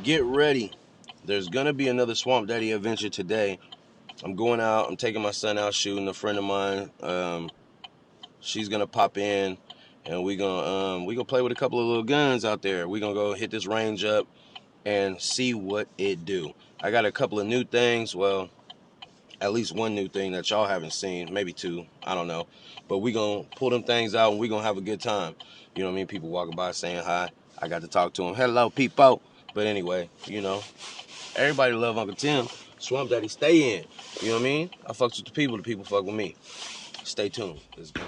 get ready. There's gonna be another Swamp Daddy adventure today. I'm going out. I'm taking my son out shooting. A friend of mine. She's gonna pop in, and we gonna play with a couple of little guns out there. We gonna go hit this range up and see what it do. I got a couple of new things. Well, at least one new thing that y'all haven't seen, maybe two, I don't know. But we gonna pull them things out and we gonna have a good time. You know what I mean? People walking by saying hi. I got to talk to them. Hello, people. But anyway, everybody love Uncle Tim. Swamp Daddy, stay in. You know what I mean? I fucks with the people fuck with me. Stay tuned. Let's go.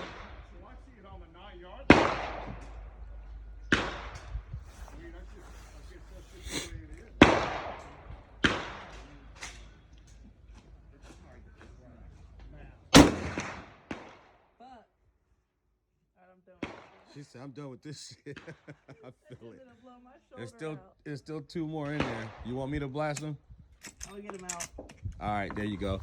She said, "I'm done with this shit." I feel it. There's still two more in there. You want me to blast them? I'll get them out. All right, there you go.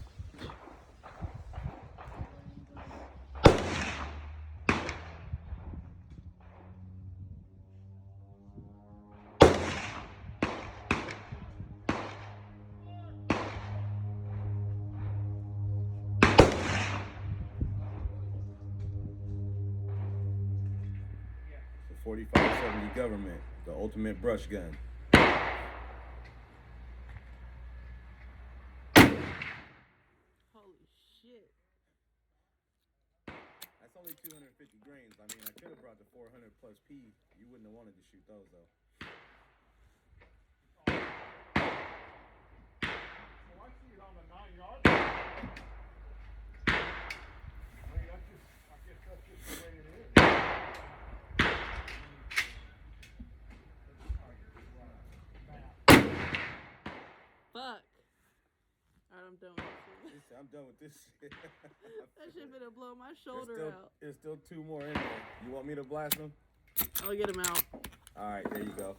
The 4570 Government, the ultimate brush gun. Holy shit. That's only 250 grains. I mean, I could have brought the 400 plus P. You wouldn't have wanted to shoot those, though. Well, I see it on the 9-yard line. I guess that's just the way it is. Fuck. Alright, I'm done with this. She said, "I'm done with this shit." That shit finna blow my shoulder out. There's still two more in there. You want me to blast them? I'll get them out. All right, there you go.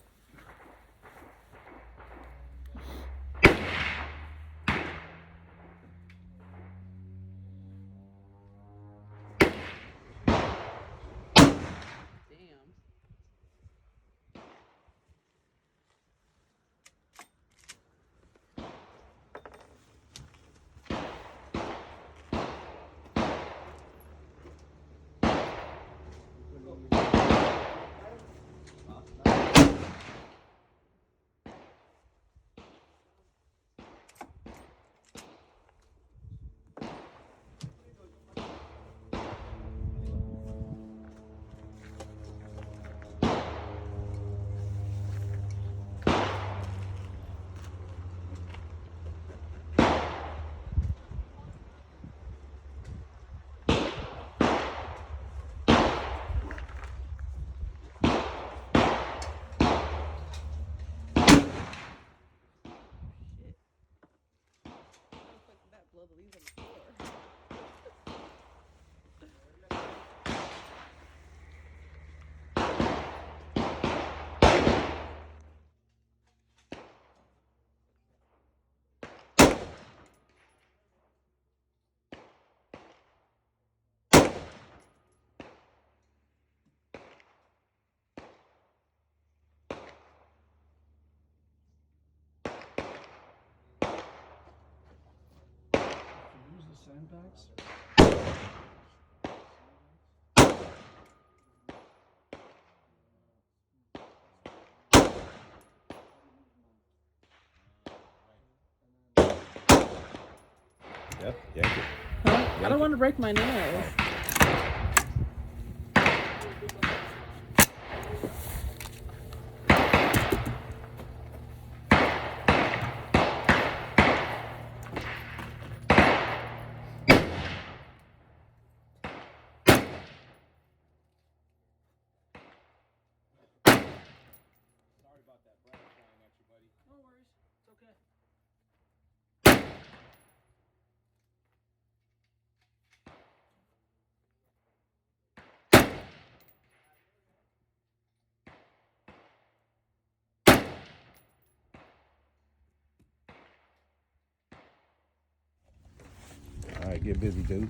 Damn. Blow the leaves on the floor. Use the sandbags. Yep, yeah. Huh? I don't want to break my nails. Sorry about that breath flying at you, buddy. No worries. It's okay. All right, get busy, dude.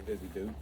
get busy, dude.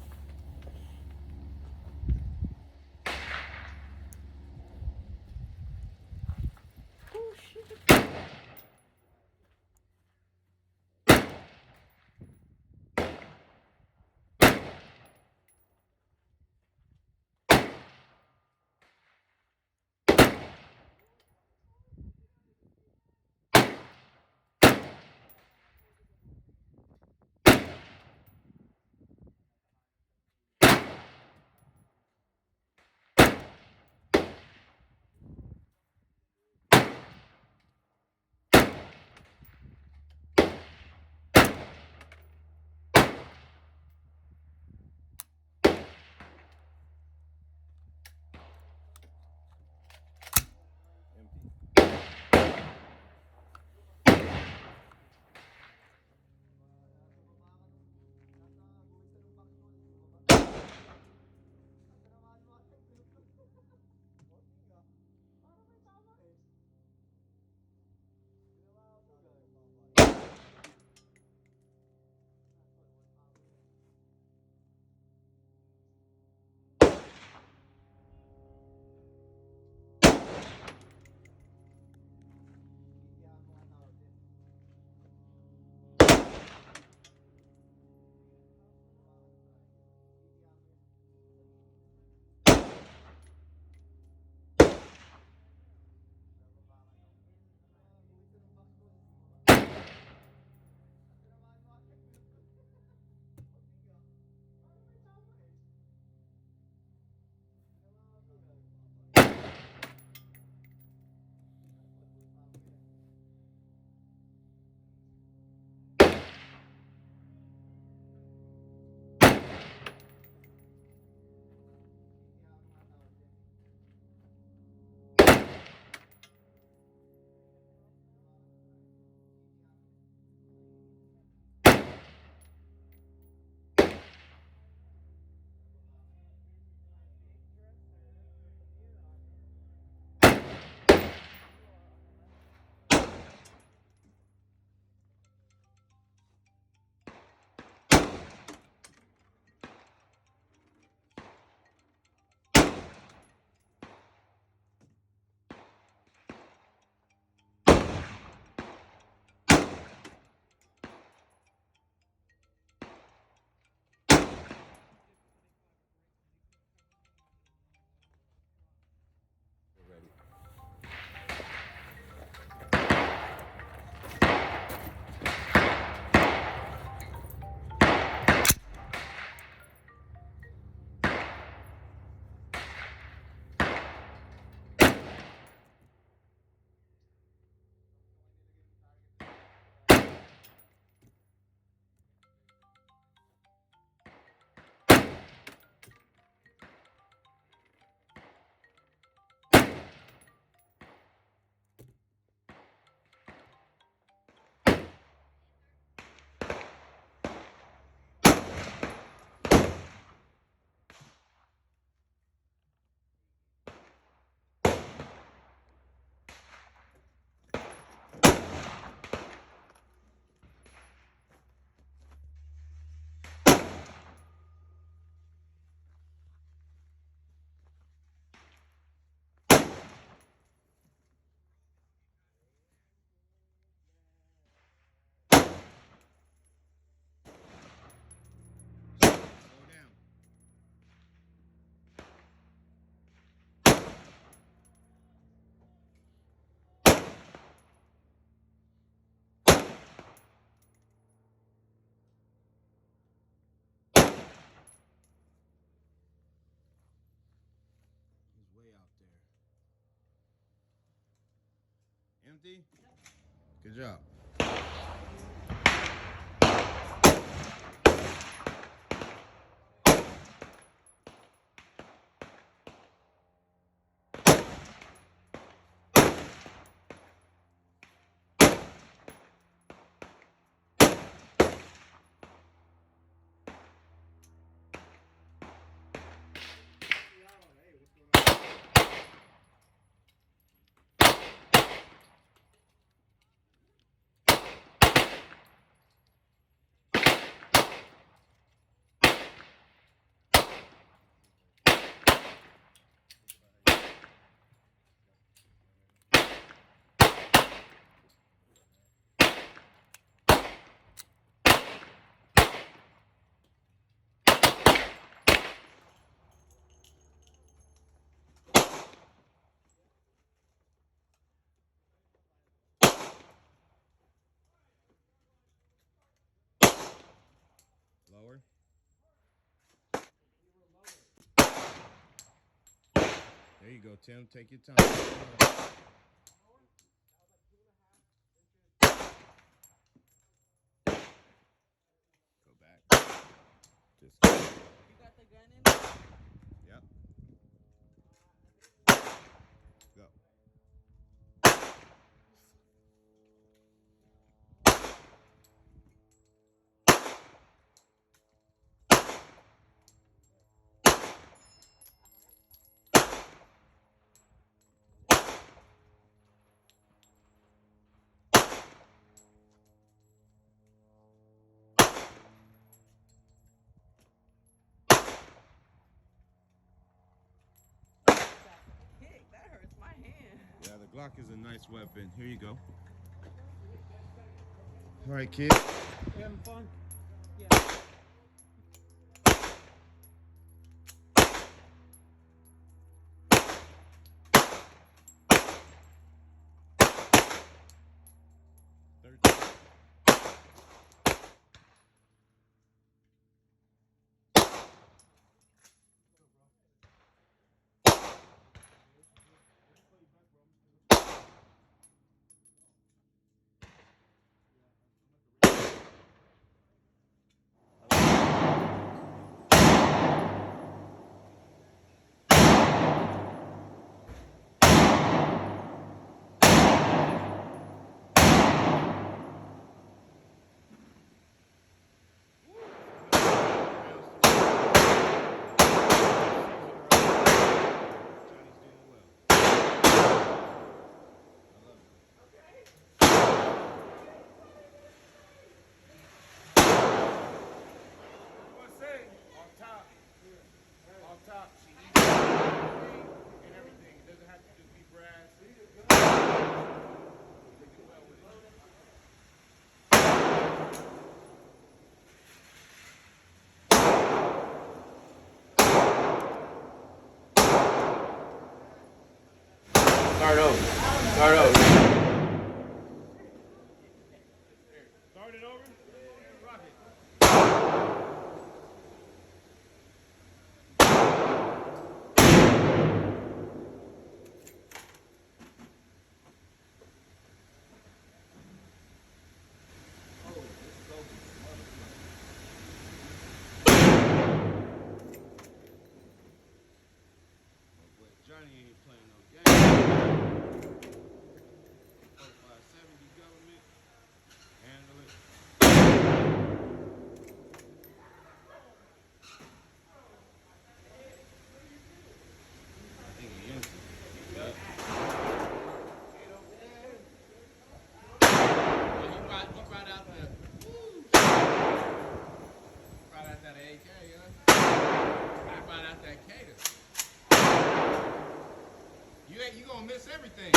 Empty? Good job. you go, Tim. Take your time. Go back. Just You got the gun in there? yep. Go. Kick, that hurts my hand. Yeah, the Glock is a nice weapon. Here you go. All right, kid. You having fun? Yeah. Top, she eats everything and everything. It doesn't have to just be brass. They do well with it. Start over. Start over. Start it over. Rock it. Johnny ain't playing no games. 4570 government. Handle it. I think he is. He brought out that AK, huh? He brought out that Cater. You gonna miss everything.